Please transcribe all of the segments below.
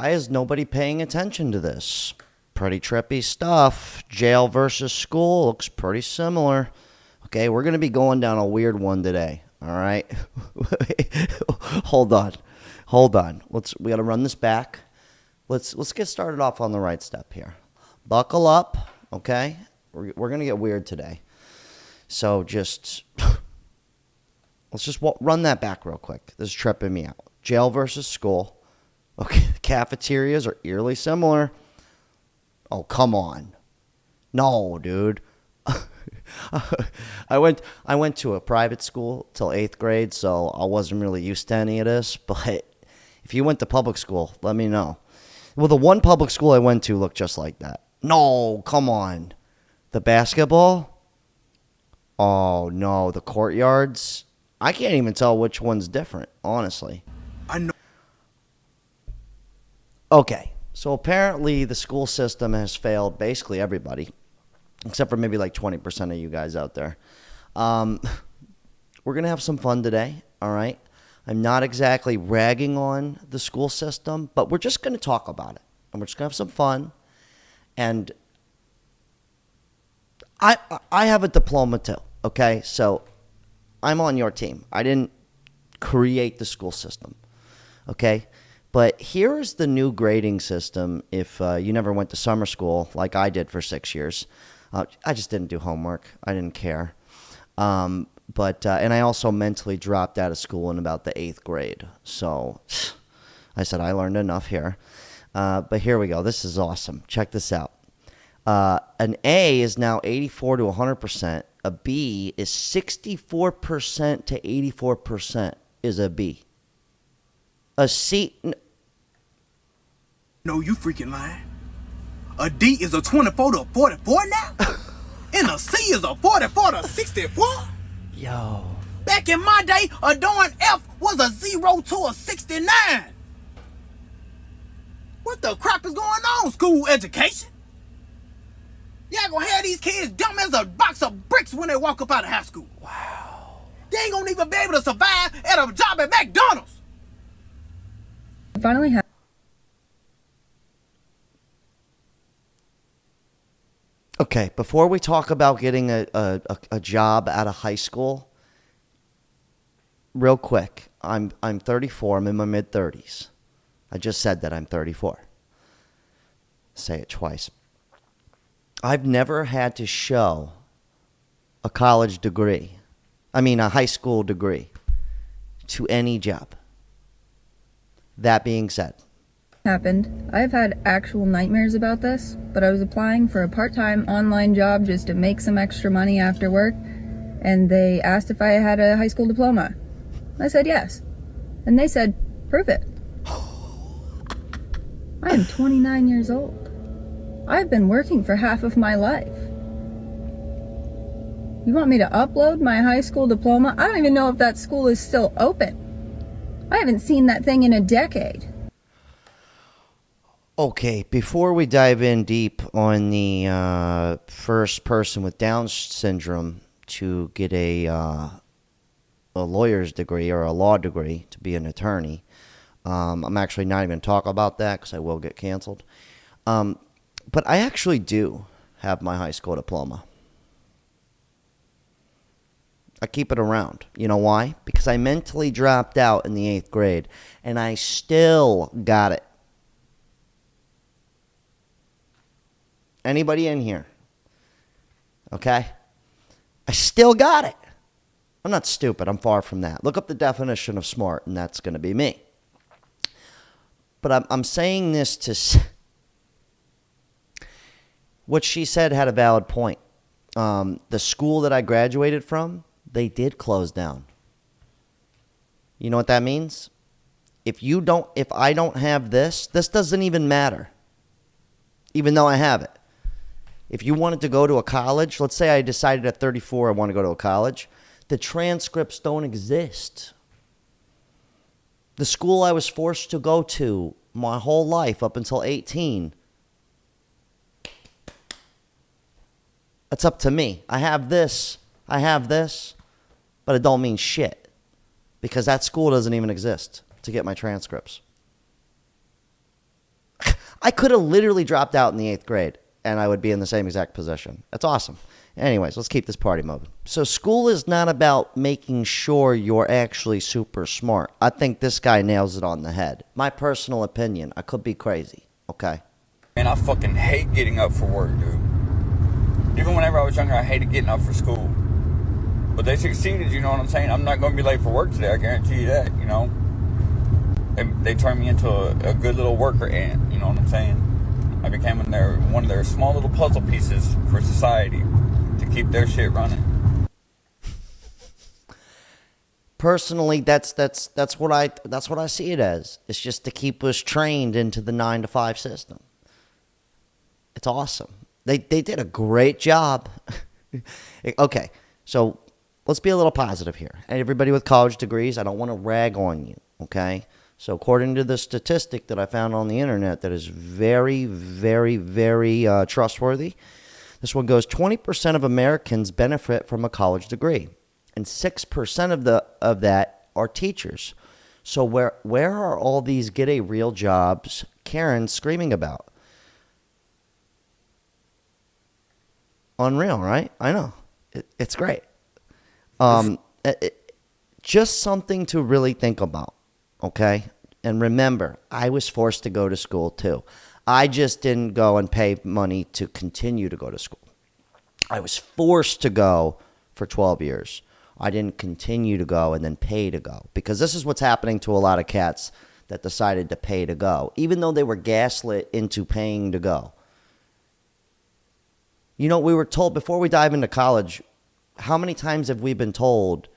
Why is nobody paying attention to this? Pretty trippy stuff. Jail versus school looks pretty similar. Okay, we're going to be going down a weird one today. All right? Hold on. We got to run this back. Let's get started off on the right step here. Buckle up, okay? We're going to get weird today. So let's just run that back real quick. This is tripping me out. Jail versus school. Okay, cafeterias are eerily similar. Oh, come on. No, dude. I went to a private school till 8th grade, so I wasn't really used to any of this. But if you went to public school, let me know. Well, the one public school I went to looked just like that. No, come on. The basketball? Oh, no. The courtyards? I can't even tell which one's different, honestly. I know. Okay, so apparently the school system has failed basically everybody, except for maybe like 20% of you guys out there. We're going to have some fun today, all right? I'm not exactly ragging on the school system, but we're just going to talk about it, and we're just going to have some fun. And I have a diploma too, okay? So I'm on your team. I didn't create the school system, okay? But here's the new grading system if you never went to summer school like I did for 6 years. I just didn't do homework. I didn't care. And I also mentally dropped out of school in about the 8th grade. So I said I learned enough here. But here we go. This is awesome. Check this out. An A is now 84 to 100%. A B is 64% to 84% is a B. A C. No, you freaking lying. A D is a 24 to 44 now? And a C is a 44 to 64? Yo. Back in my day, a darn F was a 0 to a 69. What the crap is going on, school education? Y'all gonna have these kids dumb as a box of bricks when they walk up out of high school. Wow. They ain't gonna even be able to survive at a job at McDonald's. Finally have. Okay, before we talk about getting a job out of high school, real quick, I'm 34. I'm in my mid-30s. I just said that I'm 34. Say it twice. I've never had to show a college degree. A high school degree to any job. That being said, Happened. I've had actual nightmares about this, but I was applying for a part-time online job just to make some extra money after work, and they asked if I had a high school diploma. I said yes. And they said, prove it. I am 29 years old. I've been working for half of my life. You want me to upload my high school diploma? I don't even know if that school is still open. I haven't seen that thing in a decade. okay, before we dive in deep on the first person with Down syndrome to get a lawyer's degree or a law degree to be an attorney, I'm actually not even going to talk about that because I will get canceled. But I actually do have my high school diploma. I keep it around. You know why? Because I mentally dropped out in the 8th grade, and I still got it. Anybody in here? Okay? I still got it. I'm not stupid. I'm far from that. Look up the definition of smart, and that's going to be me. But I'm saying this to... What she said had a valid point. The school that I graduated from, they did close down. You know what that means? If I don't have this doesn't even matter. Even though I have it. If you wanted to go to a college, let's say I decided at 34 I want to go to a college, the transcripts don't exist. The school I was forced to go to my whole life up until 18, it's up to me. I have this, but it don't mean shit because that school doesn't even exist to get my transcripts. I could have literally dropped out in the 8th grade and I would be in the same exact position. That's awesome. Anyways, let's keep this party moving. So school is not about making sure you're actually super smart. I think this guy nails it on the head. My personal opinion. I could be crazy. Okay. Man, I fucking hate getting up for work, dude. Even whenever I was younger, I hated getting up for school. But they succeeded, you know what I'm saying? I'm not going to be late for work today, I guarantee you that, you know? They turned me into a good little worker ant, you know what I'm saying? I became one of their small little puzzle pieces for society to keep their shit running. Personally, that's what I see it as. It's just to keep us trained into the 9-to-5 system. It's awesome. They did a great job. Okay, so let's be a little positive here. And everybody with college degrees, I don't want to rag on you, okay? So according to the statistic that I found on the internet that is very, very, very trustworthy, this one goes 20% of Americans benefit from a college degree, and 6% of that are teachers. So where are all these get a real jobs Karens screaming about? Unreal, right? I know. It's great. Just something to really think about, okay? And remember, I was forced to go to school too. I just didn't go and pay money to continue to go to school. I was forced to go for 12 years. I didn't continue to go and then pay to go, because this is what's happening to a lot of cats that decided to pay to go, even though they were gaslit into paying to go. You know, we were told before we dive into college, how many times have we been told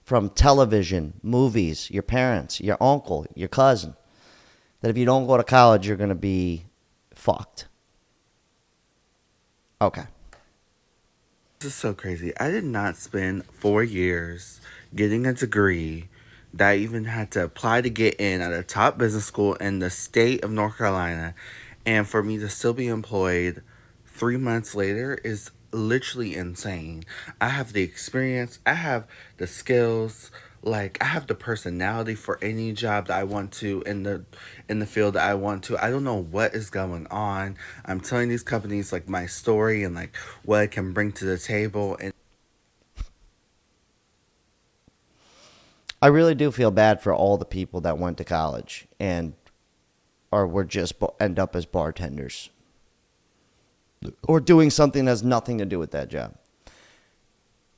from television, movies, your parents, your uncle, your cousin, that if you don't go to college, you're going to be fucked? Okay. This is so crazy. I did not spend 4 years getting a degree that I even had to apply to get in at a top business school in the state of North Carolina. And for me to still be employed 3 months later is literally insane. I have the experience, I have the skills, like I have the personality for any job that I want to in the field that I want to. I don't know what is going on. I'm telling these companies like my story and like what I can bring to the table, and I really do feel bad for all the people that went to college and were just end up as bartenders or doing something that has nothing to do with that job.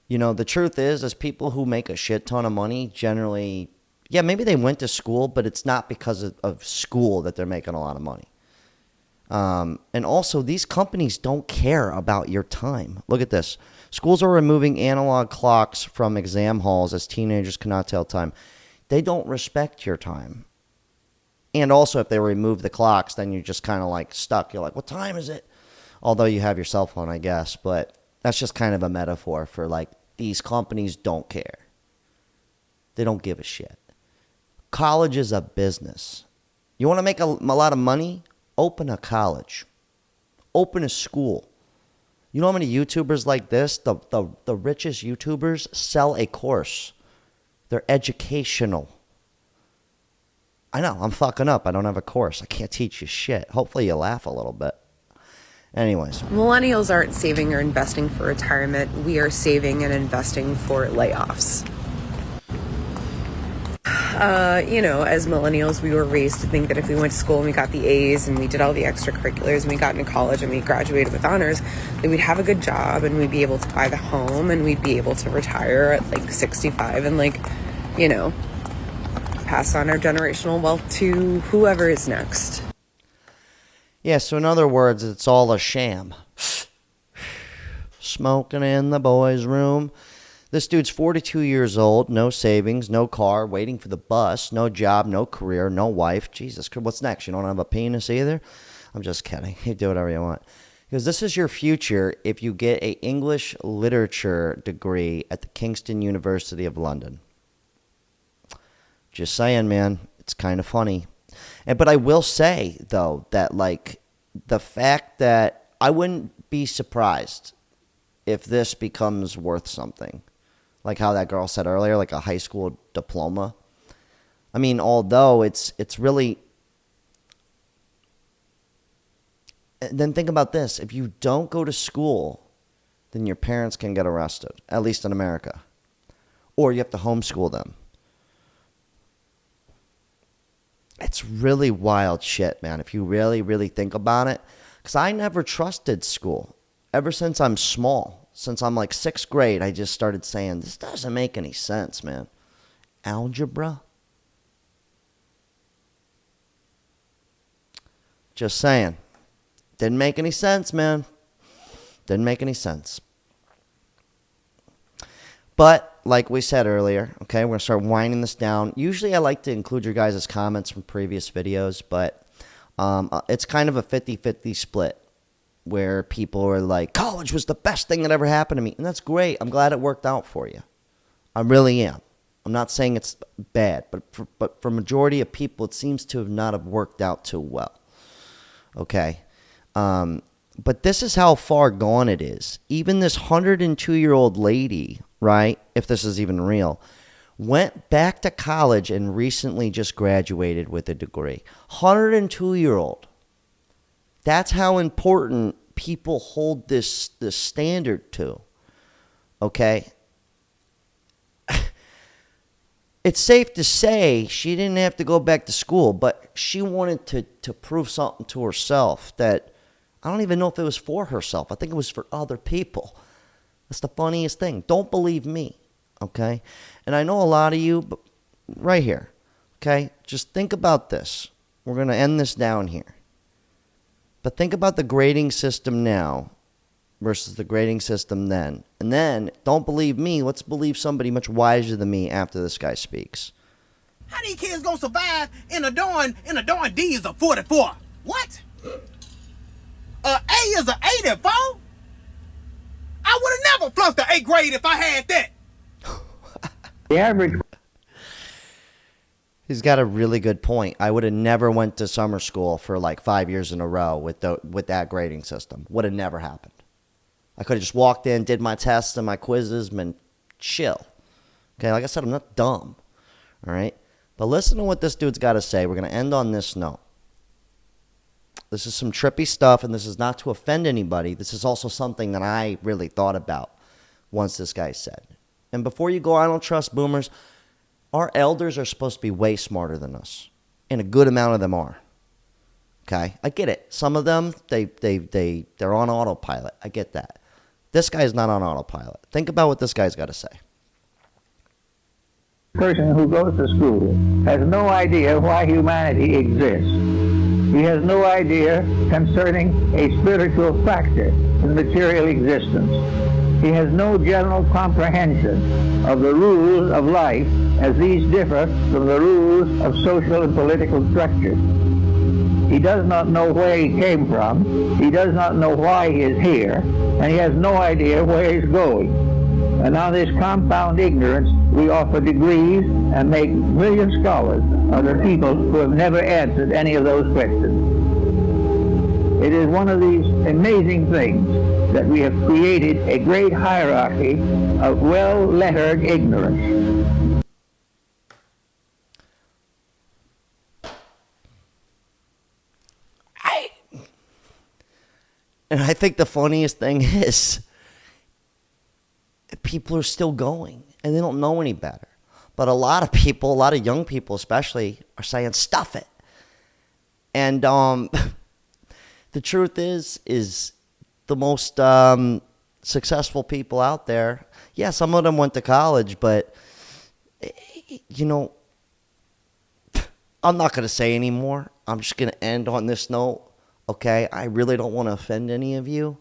You know, the truth is people who make a shit ton of money generally, yeah, maybe they went to school, but it's not because of school that they're making a lot of money. And also, these companies don't care about your time. Look at this. Schools are removing analog clocks from exam halls as teenagers cannot tell time. They don't respect your time. And also, if they remove the clocks, then you're just kind of like stuck. You're like, what time is it? Although you have your cell phone, I guess. But that's just kind of a metaphor for like these companies don't care. They don't give a shit. College is a business. You want to make a lot of money? Open a college. Open a school. You know how many YouTubers like this, the richest YouTubers, sell a course. They're educational. I know, I'm fucking up. I don't have a course. I can't teach you shit. Hopefully you laugh a little bit. Anyways. Millennials aren't saving or investing for retirement. We are saving and investing for layoffs. You know, as millennials, we were raised to think that if we went to school and we got the A's and we did all the extracurriculars and we got into college and we graduated with honors, that we'd have a good job and we'd be able to buy the home and we'd be able to retire at like 65 and like, you know, pass on our generational wealth to whoever is next. Yeah, so in other words, it's all a sham. Smoking in the boys' room. This dude's 42 years old, no savings, no car, waiting for the bus, no job, no career, no wife. Jesus, what's next? You don't have a penis either? I'm just kidding. You do whatever you want. Because this is your future if you get an English literature degree at the Kingston University of London. Just saying, man. It's kind of funny. But I will say, though, that like the fact that I wouldn't be surprised if this becomes worth something. Like how that girl said earlier, like a high school diploma. I mean, although it's really, And then think about this. If you don't go to school, then your parents can get arrested, at least in America. Or you have to homeschool them. It's really wild shit, man, if you really, really think about it. Because I never trusted school. Ever since I'm small, since I'm like 6th grade, I just started saying, this doesn't make any sense, man. Algebra? Just saying. Didn't make any sense, man. Didn't make any sense. But, like we said earlier, okay, we're going to start winding this down. Usually I like to include your guys' comments from previous videos, but it's kind of a 50-50 split where people are like, college was the best thing that ever happened to me. And that's great. I'm glad it worked out for you. I really am. I'm not saying it's bad, but for majority of people, it seems to not have worked out too well. Okay? But this is how far gone it is. Even this 102-year-old lady, right, if this is even real, went back to college and recently just graduated with a degree. 102-year-old. That's how important people hold this standard to. Okay? It's safe to say she didn't have to go back to school, but she wanted to prove something to herself that I don't even know if it was for herself. I think it was for other people. That's the funniest thing. Don't believe me, okay? And I know a lot of you, but right here, okay? Just think about this. We're going to end this down here. But think about the grading system now versus the grading system then. And then, don't believe me. Let's believe somebody much wiser than me after this guy speaks. How these kids gonna survive in a darn D is a 44? What? A A is a 84? I would have never flunked the 8th grade if I had that. The average. He's got a really good point. I would have never went to summer school for like 5 years in a row with that grading system. Would have never happened. I could have just walked in, did my tests and my quizzes, and chill. Okay, like I said, I'm not dumb. All right? But listen to what this dude's got to say. We're going to end on this note. This is some trippy stuff, and this is not to offend anybody. This is also something that I really thought about once this guy said. And before you go, I don't trust boomers. Our elders are supposed to be way smarter than us, and a good amount of them are. Okay, I get it. Some of them they're on autopilot. I get that. This guy's not on autopilot. Think about what this guy's got to say. Person who goes to school has no idea why humanity exists. He has no idea concerning a spiritual factor in material existence. He has no general comprehension of the rules of life as these differ from the rules of social and political structure. He does not know where he came from. He does not know why he is here. And he has no idea where he's going. And on this compound ignorance, we offer degrees and make brilliant scholars out of people who have never answered any of those questions. It is one of these amazing things that we have created a great hierarchy of well-lettered ignorance. And I think the funniest thing is people are still going and they don't know any better. But a lot of people, a lot of young people especially, are saying, stuff it. And the truth is the most successful people out there, yeah, some of them went to college, but, you know, I'm not going to say anymore. I'm just going to end on this note. Okay, I really don't want to offend any of you,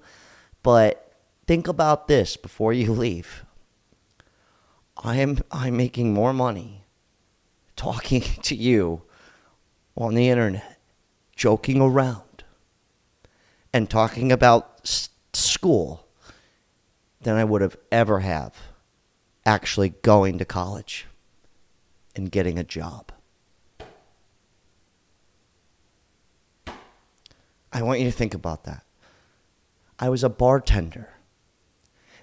but think about this before you leave. I'm making more money talking to you on the internet, joking around, and talking about school than I would have ever have actually going to college and getting a job. I want you to think about that. I was a bartender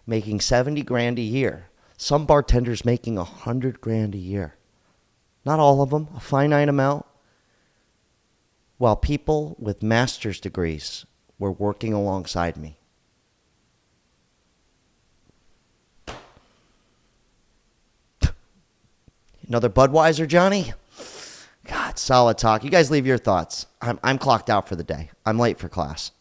making 70 grand a year. Some bartenders making 100 grand a year. Not all of them, a finite amount. While people with master's degrees were working alongside me. Another Budweiser, Johnny? God, solid talk. You guys leave your thoughts. I'm clocked out for the day. I'm late for class.